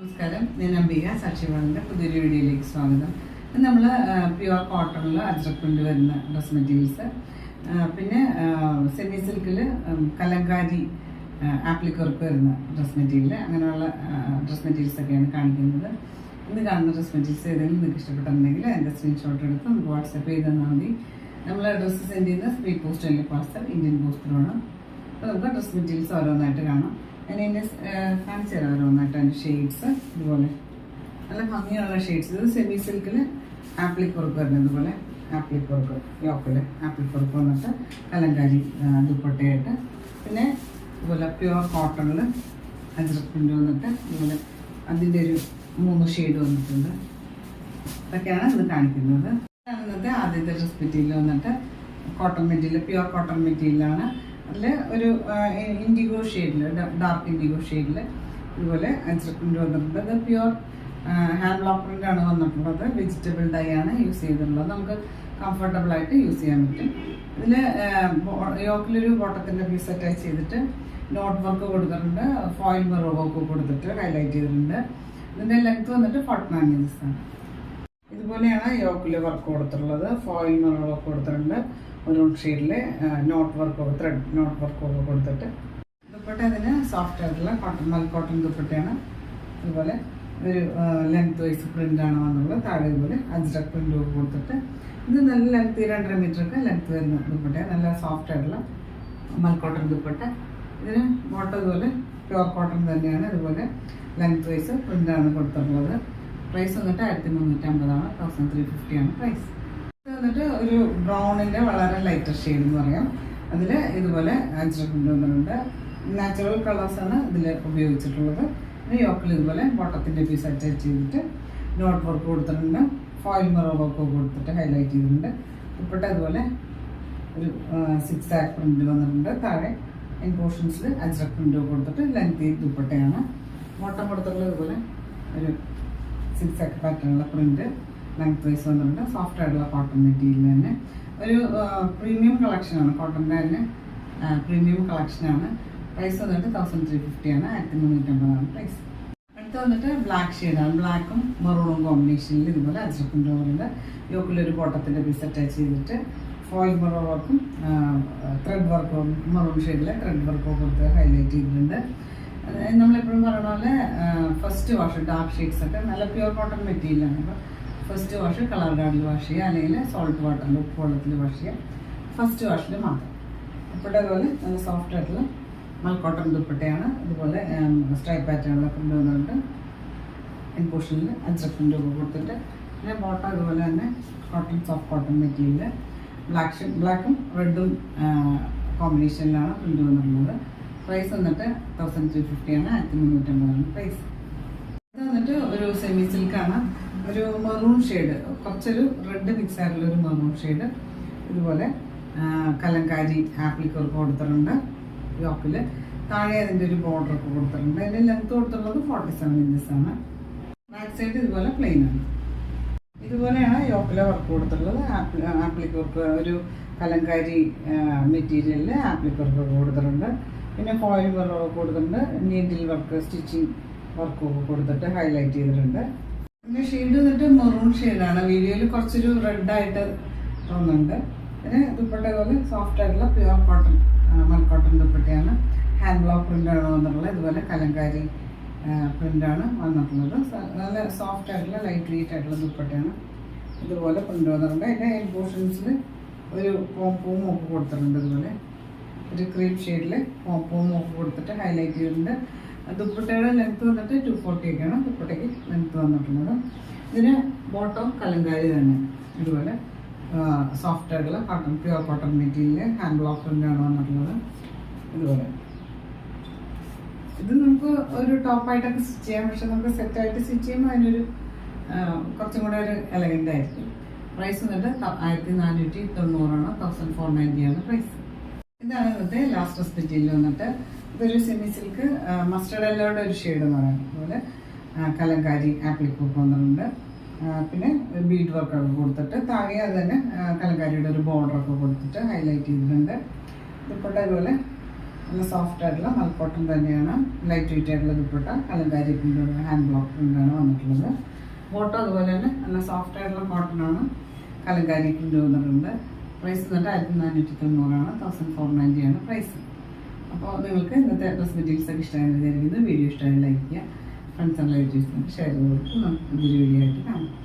നമസ്കാരം, ഞാൻ അംബിക സാക്ഷിവാളിൻ്റെ പുതിയൊരു വീഡിയോയിലേക്ക് സ്വാഗതം. നമ്മൾ പ്യുവർ കോട്ടണിൽ അജ്രക് പ്രിൻ്റ് വരുന്ന ഡ്രസ് മെറ്റീരിയൽസ്, പിന്നെ സെമി സിൽക്കിൽ കലങ്കാരി ആപ്ലിക് വർക്ക് വരുന്ന ഡ്രസ് മെറ്റീരിയൽ, അങ്ങനെയുള്ള ഡ്രസ് മെറ്റീരിയൽസ് ഒക്കെയാണ് കാണിക്കുന്നത്. ഇന്ന് കാണുന്ന ഡ്രസ് മെറ്റീരിയൽസ് ഏതെങ്കിലും നിങ്ങൾക്ക് ഇഷ്ടപ്പെട്ടിട്ടുണ്ടെങ്കിൽ അതിൻ്റെ സ്ക്രീൻഷോട്ട് എടുത്ത് നമുക്ക് വാട്സപ്പ് ചെയ്ത് തന്നാൽ മതി. നമ്മൾ ഡ്രസ്സ് സെൻഡ് ചെയ്യുന്ന സ്പീഡ് പോസ്റ്റ് അല്ലെങ്കിൽ പാർസൽ ഇന്ത്യൻ പോസ്റ്റിലാണ്. അപ്പോൾ നമുക്ക് ഡ്രസ് മെറ്റീരിയൽസ് ഓരോന്നായിട്ട് കാണാം. അതിൻ്റെ കാണിച്ചു തരാം ഓരോന്നായിട്ട്. അതിൻ്റെ ഷെയ്ഡ്സ് ഇതുപോലെ നല്ല ഭംഗിയുള്ള ഷെയ്ഡ്സ്. ഇത് സെമി സിൽക്കിൽ ആപ്ലിക് വർക്ക് വരുന്നത്, ഇതുപോലെ ആപ്ലിക് വർക്ക് യോക്കിൽ ആപ്ലിക് വർക്ക് വന്നിട്ട് കലങ്കാരി ദുപ്പട്ടയായിട്ട്, പിന്നെ ഇതുപോലെ പ്യുവർ കോട്ടണിൽ അജ്രക് പ്രിൻ്റ് വന്നിട്ട് ഇതുപോലെ അതിൻ്റെ ഒരു 3 ഷെയ്ഡ് വന്നിട്ടുണ്ട്. ഇതൊക്കെയാണ് ഇത് കാണിക്കുന്നത്. ഇന്നത്തെ ആദ്യത്തെ ഡ്രസ് മെറ്റീരിയൽ വന്നിട്ട് കോട്ടൺ മെറ്റീരിയൽ, പ്യുവർ കോട്ടൺ മെറ്റീരിയലാണ്. അതിൽ ഒരു ഇൻഡിഗോ ഷെയ്ഡിൽ, ഡാർക്ക് ഇൻഡിഗോ ഷെയ്ഡിൽ ഇതുപോലെ അജ്രക് പ്രിൻ്റ് വന്നിട്ടുണ്ട്. അത് പ്യുവർ ഹാൻഡ് ബ്ലോക്ക് പ്രിൻ്റാണ് വന്നിട്ടുള്ളത്. വെജിറ്റബിൾ ഡൈ ആണ് യൂസ് ചെയ്തിട്ടുള്ളത്. നമുക്ക് കംഫർട്ടബിളായിട്ട് യൂസ് ചെയ്യാൻ പറ്റും. ഇതിൽ യോക്കിലൊരു ബോട്ടത്തിൻ്റെ പീസ് അറ്റാച്ച് ചെയ്തിട്ട് നോട്ട് വർക്ക് കൊടുത്തിട്ടുണ്ട്. ഫോയിൽ മിറർ വർക്ക് കൊടുത്തിട്ട് ഹൈലൈറ്റ് ചെയ്തിട്ടുണ്ട്. ഇതിൻ്റെ ലെങ്ത് വന്നിട്ട് 49 ഇഞ്ചസ് ആണ്. ഇതുപോലെയാണ് യോക്കിൽ വർക്ക് കൊടുത്തിട്ടുള്ളത്. ഫോയിൽ മിറർ വർക്ക് കൊടുത്തിട്ടുണ്ട്. ഒരു ഷെയ്ഡിൽ knot work, thread knot work ഒക്കെ കൊടുത്തിട്ട്. ദുപ്പട്ട അതിന് സോഫ്റ്റ് ആയിട്ടുള്ള കോട്ടൺ, മൽ കോട്ടൺ ദുപ്പട്ടയാണ്. ഇതുപോലെ ഒരു ലെങ്ത് വൈസ് പ്രിൻ്റാണ് വന്നുള്ളത്. താഴെ ഇതുപോലെ അജ്രക് പ്രിൻ്റ് ഒക്കെ കൊടുത്തിട്ട്, ഇത് നല്ല ലെങ്ത് 2.5 മീറ്ററൊക്കെ ലെങ്ത് വരുന്ന ദുപ്പട്ടയാണ്. നല്ല സോഫ്റ്റ് ആയിട്ടുള്ള മൽ കോട്ടൺ ദുപ്പട്ട. ഇതിന് ബോട്ടം ഇതുപോലെ പ്യുവർ കോട്ടൺ തന്നെയാണ്. ഇതുപോലെ ലെങ്ത് വൈസ് പ്രിൻ്റാണ് കൊടുത്തിട്ടുള്ളത്. പ്രൈസ് വന്നിട്ട് 1350 1350 ആണ് പ്രൈസ്. ഇത് വന്നിട്ട് ഒരു ബ്രൗണിൻ്റെ വളരെ ലൈറ്റർ ഷെയ്ഡ് എന്ന് പറയാം. അതിൽ ഇതുപോലെ അജ്രക് പ്രിൻ്റ് വന്നിട്ടുണ്ട്. നാച്ചുറൽ കളേഴ്സാണ് ഇതിൽ ഉപയോഗിച്ചിട്ടുള്ളത്. പിന്നെ യോക്കിൽ ഇതുപോലെ ബോട്ടത്തിൻ്റെ പീസ് അറ്റാച്ച് ചെയ്തിട്ട് നോട്ട് വർക്ക് കൊടുത്തിട്ടുണ്ട്. ഫോയിൽ മിറർ വർക്ക് കൊടുത്തിട്ട് ഹൈലൈറ്റ് ചെയ്തിട്ടുണ്ട്. ദുപ്പട്ട ഇതുപോലെ ഒരു 6 ആക്ക് പ്രിൻ്റ് വന്നിട്ടുണ്ട്. താഴെ എൻ പോർഷൻസിൽ അജ്രക് പ്രിൻ്റ് കൊടുത്തിട്ട് ലെങ്തി ദുപ്പട്ടയാണ്. ബോട്ടം കൊടുത്തിട്ടുള്ളത് ഇതുപോലെ ഒരു 6 ആക്ക് പാറ്റേണുള്ള പ്രിൻ്റ് ലെങ്ത് വൈസ് വന്നിട്ടുണ്ട്. സോഫ്റ്റ് ആയിട്ടുള്ള കോട്ടൺ മെറ്റീരിയൽ തന്നെ. ഒരു പ്രീമിയം കളക്ഷനാണ്, കോട്ടൻ്റെ തന്നെ പ്രീമിയം കളക്ഷനാണ്. പ്രൈസ് വന്നിട്ട് 1350 ആണ്. 1350 ആണ് പ്രൈസ്. അടുത്ത് വന്നിട്ട് ബ്ലാക്ക് ഷെയ്ഡാണ്. ബ്ലാക്കും മെറൂണും കോമ്പിനേഷനിൽ ഇതുപോലെ അജ്രക് പ്രിൻ്റ് പോലെ യോക്കിലൊരു ബോട്ടത്തിൻ്റെ പീസ് അറ്റാച്ച് ചെയ്തിട്ട് ഫോയിൽ മിറർ വർക്കും ത്രെഡ് വർക്കും മെറൂൺ ഷെയ്ഡിൽ ത്രെഡ് വർക്കും കൊടുത്ത് ഹൈലൈറ്റ് ചെയ്തിട്ടുണ്ട്. നമ്മളെപ്പോഴും പറയുന്ന പോലെ ഫസ്റ്റ് വാഷ് ഡാർക്ക് ഷെയ്ഡ്സ് ഒക്കെ നല്ല പ്യുവർ കോട്ടൺ മെറ്റീരിയലാണ്. അപ്പോൾ ഫസ്റ്റ് വാഷ് കളർ ഗാർഡിൽ വാഷ് ചെയ്യുക, അല്ലെങ്കിൽ സോൾട്ട് വാട്ടറിൽ ഉപ്പ് വെള്ളത്തിൽ വാഷ് ചെയ്യുക. ഫസ്റ്റ് വാഷിൽ മാത്രം. ദുപ്പട്ട അതുപോലെ നല്ല സോഫ്റ്റ് ആയിട്ടുള്ള മൽ കോട്ടൺ ദുപ്പട്ടയാണ്. ഇതുപോലെ സ്ട്രൈപ്പ് പാറ്റേണിലൊക്കെ കൊണ്ടുവന്നിട്ട് ഇൻ പോർഷനിൽ അജ്രക് പ്രിൻ്റ് ഒക്കെ കൊടുത്തിട്ട്, പിന്നെ ബോട്ടം ഇതുപോലെ തന്നെ കോട്ടൺ, സോഫ്റ്റ് കോട്ടൺ മെറ്റീരിയൽ ബ്ലാക്കും റെഡും കോമ്പിനേഷനിലാണ് പ്രിൻ്റ് വന്നിട്ടുള്ളത്. പ്രൈസ് വന്നിട്ട് 1350 ആണ്. 1350 ആണ് പ്രൈസ്. ഇത് വന്നിട്ട് ഒരു സെമി സിൽക്കാണ്. ഒരു മെറൂൺ ഷെയ്ഡ്, കുറച്ചൊരു റെഡ് മിക്സ് ആയിട്ടുള്ള ഒരു മെറൂൺ ഷെയ്ഡ്. ഇതുപോലെ കലങ്കാരി ആപ്ലിക് വർക്ക് കൊടുത്തിട്ടുണ്ട് യോക്കിൽ. താഴെ അതിൻ്റെ ഒരു ബോർഡർ ഒക്കെ കൊടുത്തിട്ടുണ്ട്. അതിൻ്റെ ലെങ്ത് കൊടുത്തിട്ടുള്ളത് 47 ഇഞ്ചസ് ആണ്. ബാക്ക് സൈഡ് ഇതുപോലെ പ്ലെയിൻ ആണ്. ഇതുപോലെയാണ് യോക്കിലെ വർക്ക് കൊടുത്തിട്ടുള്ളത്. ആപ്ലിക് വർക്ക് ഒരു കലങ്കാരി മെറ്റീരിയലിൽ ആപ്ലിക് വർക്ക് ഒക്കെ കൊടുത്തിട്ടുണ്ട്. പിന്നെ ഫോയിൽ വർക്ക് കൊടുത്തിട്ടുണ്ട്. നീഡിൽ വർക്ക്, സ്റ്റിച്ചിങ് വർക്കൊക്കെ കൊടുത്തിട്ട് ഹൈലൈറ്റ് ചെയ്തിട്ടുണ്ട്. പിന്നെ ഷെയ്ഡ് വന്നിട്ട് മെറൂൺ ഷെയ്ഡാണ്. വീഡിയോയിൽ കുറച്ചൊരു റെഡായിട്ട് തോന്നുന്നുണ്ട്. പിന്നെ ദുപ്പട്ട പോലെ സോഫ്റ്റ് ആയിട്ടുള്ള പ്യുവർ കോട്ടൺ, മൽ കോട്ടൺ ദുപ്പട്ടയാണ്. ഹാൻഡ് ബ്ലോക്ക് പ്രിൻ്റാണ് വന്നിട്ടുള്ളത്. ഇതുപോലെ കലങ്കാരി പ്രിൻ്റാണ് വന്നിട്ടുള്ളത്. നല്ല സോഫ്റ്റ് ആയിട്ടുള്ള ലൈറ്റ് വെയിറ്റ് ആയിട്ടുള്ള ദുപ്പട്ടയാണ്. ഇതുപോലെ പ്രിൻ്റ് വന്നിട്ടുണ്ട്. അതിൻ്റെ എൻ പോർഷൻസിൽ ഒരു പോം ഒക്കെ കൊടുത്തിട്ടുണ്ട്. ഇതുപോലെ ഒരു ക്രീം ഷെയ്ഡിൽ പോം ഒക്കെ കൊടുത്തിട്ട് ഹൈലൈറ്റ് ചെയ്തിട്ടുണ്ട്. ദുപ്പട്ടയുടെ ലെങ്ത് വന്നിട്ട് 240 ഒക്കെയാണ് ദുപ്പട്ടയ്ക്ക് ലെങ്ത് വന്നിട്ടുള്ളത്. ഇതിന് ബോട്ടം കലങ്കാരി തന്നെ. ഇതുപോലെ സോഫ്റ്റ് ആയിട്ടുള്ള cotton, pure cotton material hand block പ്രിൻ്റാണ് വന്നിട്ടുള്ളത്. ഇതുപോലെ ഇത് നമുക്ക് ഒരു ടോപ്പായിട്ടൊക്കെ സ്റ്റിച്ച് ചെയ്യാം. പക്ഷെ നമുക്ക് സെറ്റായിട്ട് സ്റ്റിച്ച് ചെയ്യുമ്പോൾ അതിനൊരു കുറച്ചും കൂടെ ഒരു എലഗൻ്റ് ആയിരിക്കും. പ്രൈസ് വന്നിട്ട് 1490 ആണ്. 1490 ആണ് പ്രൈസ്. ഇതാണ് ഇന്നത്തെ ലാസ്റ്റ് ഡ്രസ് മെറ്റീരിയൽ വന്നിട്ട്. ഇതൊരു സെമി സിൽക്ക് മസ്റ്റർഡ് യെല്ലോയുടെ ഒരു ഷെയ്ഡ് എന്ന് പറയുന്നത്. അതുപോലെ കലങ്കാരി ആപ്ലിക് വർക്ക് വന്നിട്ടുണ്ട്. പിന്നെ ബീഡ് വർക്കൊക്കെ കൊടുത്തിട്ട് താഴെ അത് തന്നെ കലങ്കാരിയുടെ ഒരു ബോർഡറൊക്കെ കൊടുത്തിട്ട് ഹൈലൈറ്റ് ചെയ്തിട്ടുണ്ട്. ദുപ്പട്ട ഇതുപോലെ നല്ല സോഫ്റ്റ് ആയിട്ടുള്ള മൽക്കോട്ടൺ തന്നെയാണ്. ലൈറ്റ് വെയിറ്റ് ആയിട്ടുള്ള dupatta, Kalamkari print, hand block പ്രിൻ്റാണ് വന്നിട്ടുള്ളത്. ബോട്ടം അതുപോലെ തന്നെ നല്ല സോഫ്റ്റ് ആയിട്ടുള്ള കോട്ടണാണ്, കലങ്കാരി പ്രിൻ്റ് വന്നിട്ടുണ്ട്. പ്രൈസ് വന്നിട്ട് 1490 1490 പ്രൈസ്. അപ്പോൾ നിങ്ങൾക്ക് ഇന്നത്തെ ഡ്രസ് മെറ്റീരിയൽസ് ഒക്കെ ഇഷ്ടമായെന്ന് വിചാരിക്കുന്നു. വീഡിയോ ഇഷ്ടമായി ലൈക്ക് ചെയ്യുക, ഫ്രണ്ട്സ് ആൻഡ് റിലേറ്റീവ്സിനൊക്കെ ഷെയർ ചെയ്ത് കൊടുത്ത് നമുക്ക് പുതിയൊരു വീഡിയോ ആയിട്ട് കാണാം.